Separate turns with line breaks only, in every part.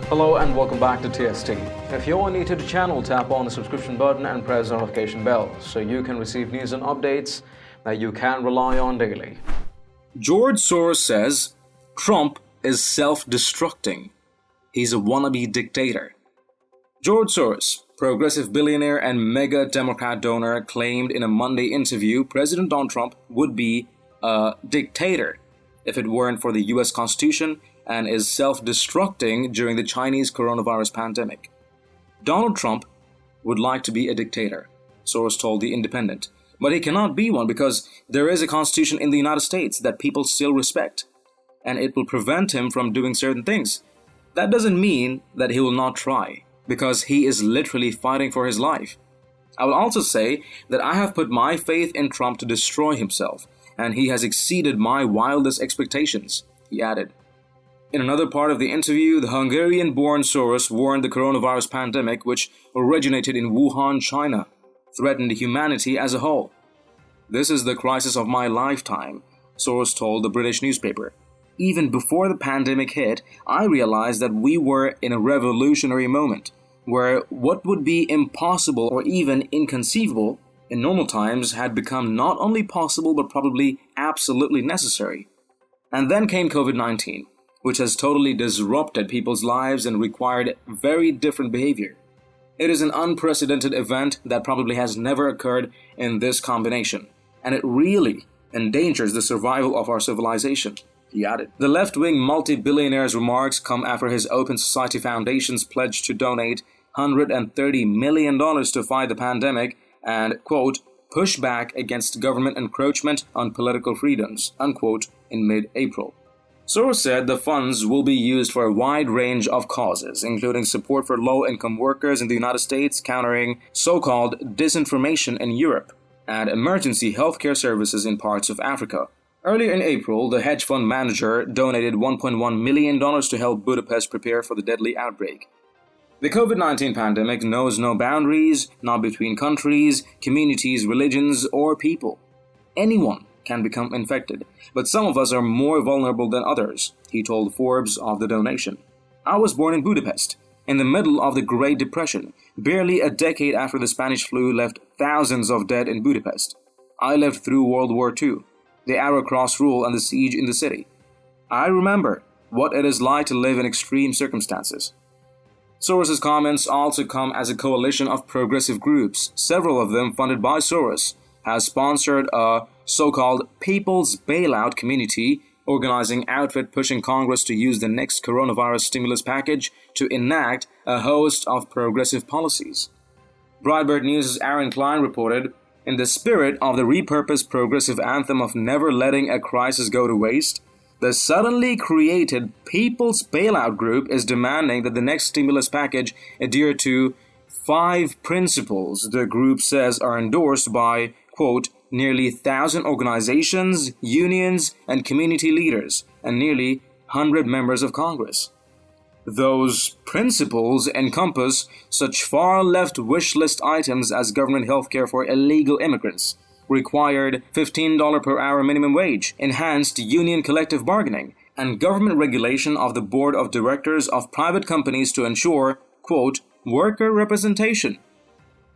Hello and welcome back to TST. If you're new to the channel, tap on the subscription button and press the notification bell so you can receive news and updates that you can rely on daily.
George Soros says Trump is self-destructing. He's a wannabe dictator. George Soros, progressive billionaire and mega Democrat donor, claimed in a Monday interview President Donald Trump would be a dictator if it weren't for the US Constitution, and is self-destructing during the Chinese coronavirus pandemic. Donald Trump would like to be a dictator, Soros told The Independent, but he cannot be one because there is a constitution in the United States that people still respect, and it will prevent him from doing certain things. That doesn't mean that he will not try, because he is literally fighting for his life. I will also say that I have put my faith in Trump to destroy himself, and he has exceeded my wildest expectations, he added. In another part of the interview, the Hungarian-born Soros warned the coronavirus pandemic, which originated in Wuhan, China, threatened humanity as a whole. "This is the crisis of my lifetime," Soros told the British newspaper. "Even before the pandemic hit, I realized that we were in a revolutionary moment, where what would be impossible or even inconceivable in normal times had become not only possible but probably absolutely necessary. And then came COVID-19. Which has totally disrupted people's lives and required very different behavior. It is an unprecedented event that probably has never occurred in this combination, and it really endangers the survival of our civilization," he added. The left-wing multi-billionaire's remarks come after his Open Society Foundation's pledge to donate $130 million to fight the pandemic and, quote, push back against government encroachment on political freedoms, unquote, in mid-April. Soros said the funds will be used for a wide range of causes, including support for low-income workers in the United States, countering so-called disinformation in Europe, and emergency healthcare services in parts of Africa. Earlier in April, the hedge fund manager donated $1.1 million to help Budapest prepare for the deadly outbreak. The COVID-19 pandemic knows no boundaries, not between countries, communities, religions, or people. Anyone can become infected, but some of us are more vulnerable than others, he told Forbes of the donation. "I was born in Budapest, in the middle of the Great Depression, barely a decade after the Spanish flu left thousands of dead in Budapest. I lived through World War II, the Arrow Cross Rule and the siege in the city. I remember what it is like to live in extreme circumstances." Soros' comments also come as a coalition of progressive groups, several of them funded by Soros, has sponsored a so-called People's Bailout Community, organizing outfit pushing Congress to use the next coronavirus stimulus package to enact a host of progressive policies. Breitbart News' Aaron Klein reported, "In the spirit of the repurposed progressive anthem of never letting a crisis go to waste, the suddenly created People's Bailout Group is demanding that the next stimulus package adhere to 5 principles the group says are endorsed by, quote, nearly 1,000 organizations, unions, and community leaders, and nearly 100 members of Congress. Those principles encompass such far-left wish list items as government health care for illegal immigrants, required $15 per hour minimum wage, enhanced union collective bargaining, and government regulation of the board of directors of private companies to ensure, quote, worker representation.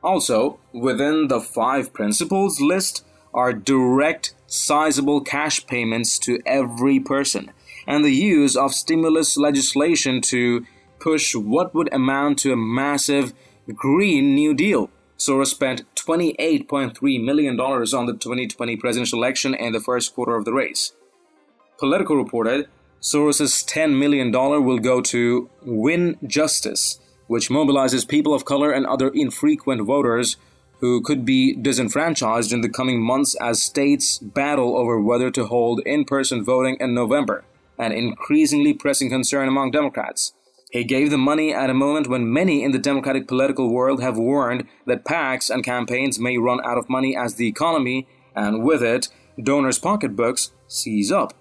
Also, within the 5 principles list are direct, sizable cash payments to every person, and the use of stimulus legislation to push what would amount to a massive Green New Deal. Soros spent $28.3 million on the 2020 presidential election in the first quarter of the race. Politico reported Soros' $10 million will go to Win Justice, which mobilizes people of color and other infrequent voters who could be disenfranchised in the coming months as states battle over whether to hold in-person voting in November, an increasingly pressing concern among Democrats. He gave the money at a moment when many in the Democratic political world have warned that PACs and campaigns may run out of money as the economy, and with it, donors' pocketbooks, seize up.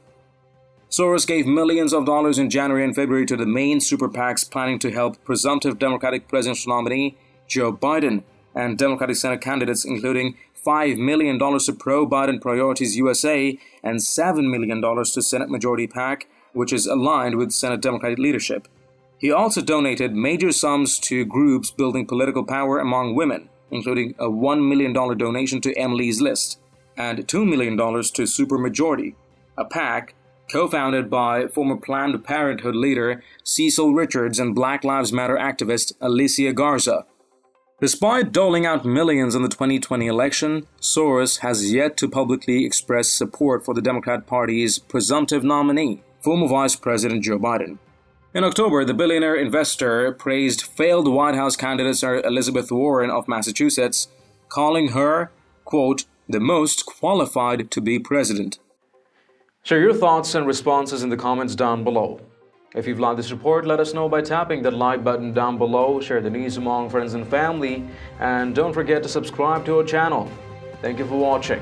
Soros gave millions of dollars in January and February to the main super PACs planning to help presumptive Democratic presidential nominee Joe Biden and Democratic Senate candidates, including $5 million to pro-Biden Priorities USA and $7 million to Senate Majority PAC, which is aligned with Senate Democratic leadership. He also donated major sums to groups building political power among women, including a $1 million donation to Emily's List and $2 million to Supermajority, a PAC co-founded by former Planned Parenthood leader Cecil Richards and Black Lives Matter activist Alicia Garza. Despite doling out millions in the 2020 election, Soros has yet to publicly express support for the Democrat Party's presumptive nominee, former Vice President Joe Biden. In October, the billionaire investor praised failed White House candidate Elizabeth Warren of Massachusetts, calling her, quote, the most qualified to be president.
Share your thoughts and responses in the comments down below. If you've liked this report, let us know by tapping that like button down below, share the news among friends and family, and don't forget to subscribe to our channel. Thank you for watching.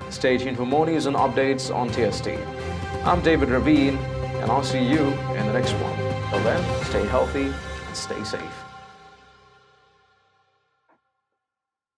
Stay tuned for more news and updates on TST. I'm David Ravine, and I'll see you in the next one. Till then, stay healthy and stay safe.